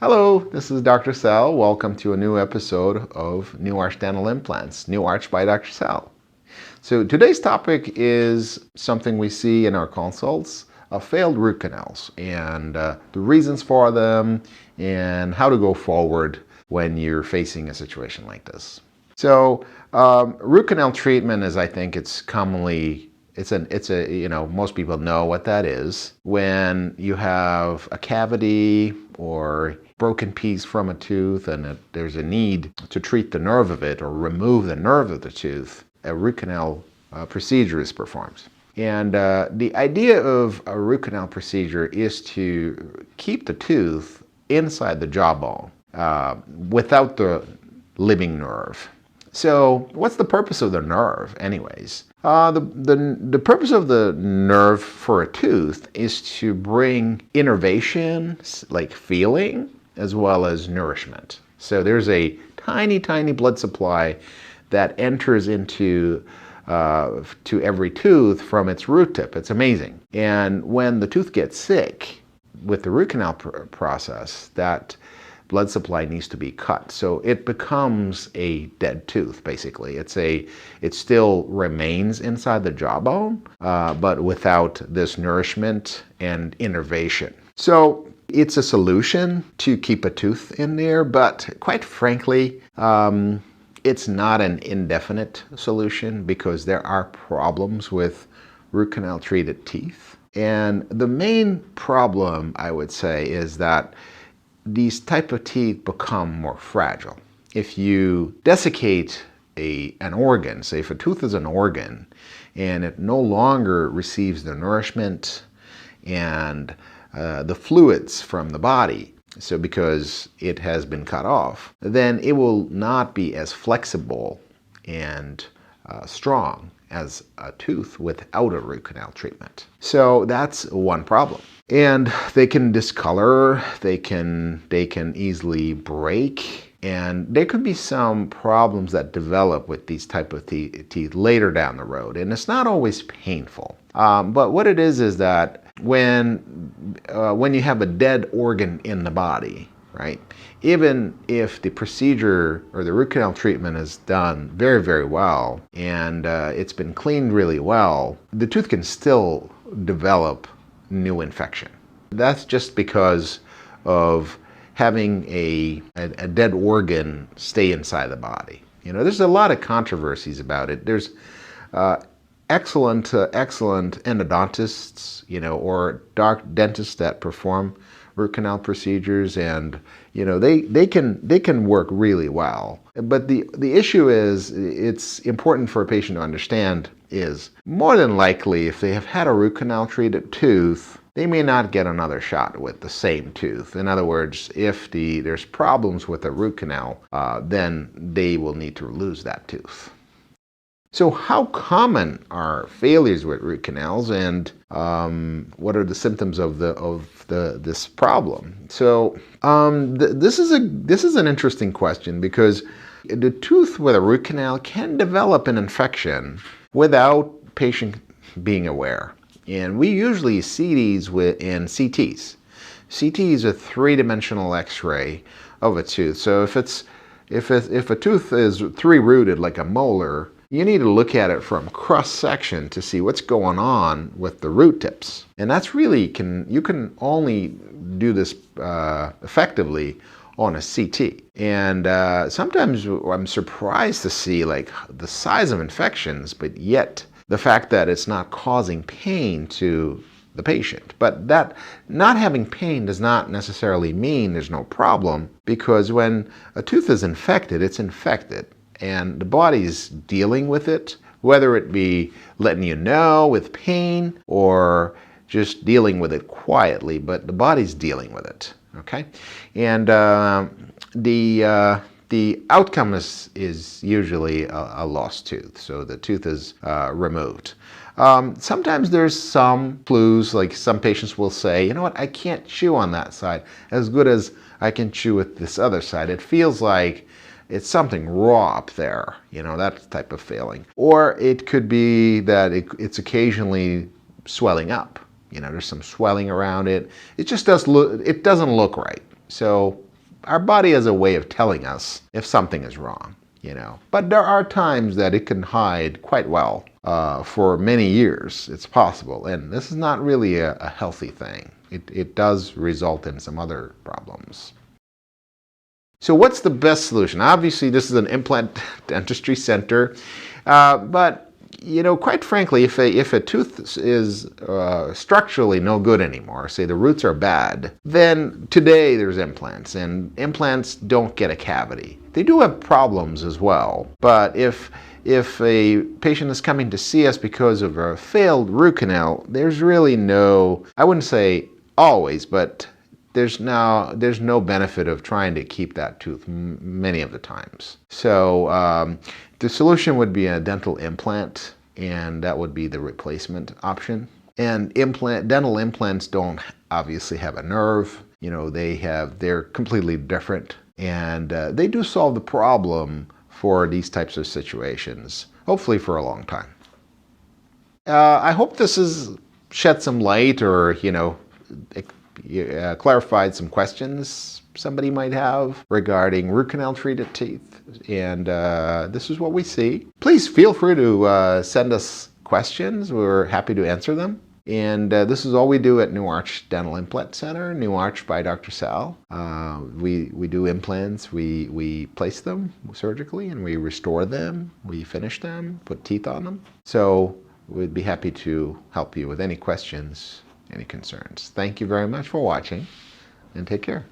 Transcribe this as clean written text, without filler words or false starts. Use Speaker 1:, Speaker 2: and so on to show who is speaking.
Speaker 1: Hello, this is Dr. Sal. Welcome to a new episode of New Arch Dental Implants, New Arch by Dr. Sal. So today's topic is something we see in our consults, failed root canals, and the reasons for them, and how to go forward when you're facing a situation like this. So root canal treatment is, I think it's commonly, most people know what that is. When you have a cavity or broken piece from a tooth and there's a need to treat the nerve of it or remove the nerve of the tooth, a root canal procedure is performed. And the idea of a root canal procedure is to keep the tooth inside the jawbone without the living nerve. So what's the purpose of the nerve anyways? The purpose of the nerve for a tooth is to bring innervation, like feeling, as well as nourishment. So there's a tiny, tiny blood supply that enters into to every tooth from its root tip. It's amazing. And when the tooth gets sick with the root canal process, that blood supply needs to be cut. So it becomes a dead tooth, basically. It still remains inside the jawbone, but without this nourishment and innervation. So it's a solution to keep a tooth in there, but quite frankly, it's not an indefinite solution because there are problems with root canal treated teeth. And the main problem, I would say, is that these type of teeth become more fragile. If you desiccate an organ, say if a tooth is an organ, and it no longer receives the nourishment and the fluids from the body, so because it has been cut off, then it will not be as flexible and strong as a tooth without a root canal treatment. So that's one problem. And they can discolor, they can easily break, and there could be some problems that develop with these type of teeth later down the road. And it's not always painful. But what it is that when you have a dead organ in the body, right? Even if the procedure or the root canal treatment is done very, very well and it's been cleaned really well, the tooth can still develop new infection. That's just because of having a dead organ stay inside the body. You know, there's a lot of controversies about it. There's excellent endodontists, or dentists that perform root canal procedures, and they can work really well. But the issue is, it's important for a patient to understand, is more than likely if they have had a root canal treated tooth, they may not get another shot with the same tooth. In other words, if there's problems with the root canal, then they will need to lose that tooth. So how common are failures with root canals, and what are the symptoms of this problem? So this is an interesting question, because the tooth with a root canal can develop an infection without patient being aware. And we usually see these in CTs. CT is a three-dimensional X-ray of a tooth. So if a tooth is three-rooted like a molar, you need to look at it from cross-section to see what's going on with the root tips. And that's really, you can only do this effectively on a CT. And sometimes I'm surprised to see like the size of infections, but yet the fact that it's not causing pain to the patient. But that not having pain does not necessarily mean there's no problem, because when a tooth is infected, it's infected. And the body's dealing with it, whether it be letting you know with pain or just dealing with it quietly, but the body's dealing with it, okay? And the outcome is usually a lost tooth, so the tooth is removed. Sometimes there's some clues, like some patients will say, you know what, I can't chew on that side as good as I can chew with this other side. It feels like it's something raw up there, that type of feeling. Or it could be that it's occasionally swelling up. There's some swelling around it. It just doesn't look right. So our body has a way of telling us if something is wrong, But there are times that it can hide quite well. For many years, it's possible. And this is not really a healthy thing. It does result in some other problems. So what's the best solution? Obviously, this is an implant dentistry center. But quite frankly, if a tooth is structurally no good anymore, say the roots are bad, then today there's implants, and implants don't get a cavity. They do have problems as well, but if a patient is coming to see us because of a failed root canal, there's really no, I wouldn't say always, but there's no benefit of trying to keep that tooth many of the times. So the solution would be a dental implant, and that would be the replacement option. And dental implants don't obviously have a nerve. They're completely different, and they do solve the problem for these types of situations, hopefully for a long time. I hope this has shed some light, or clarified some questions somebody might have regarding root canal treated teeth. And this is what we see. Please feel free to send us questions. We're happy to answer them. And this is all we do at New Arch Dental Implant Center, New Arch by Dr. Sal. We do implants. We place them surgically, and we restore them. We finish them, put teeth on them. So we'd be happy to help you with any questions, any concerns. Thank you very much for watching, and take care.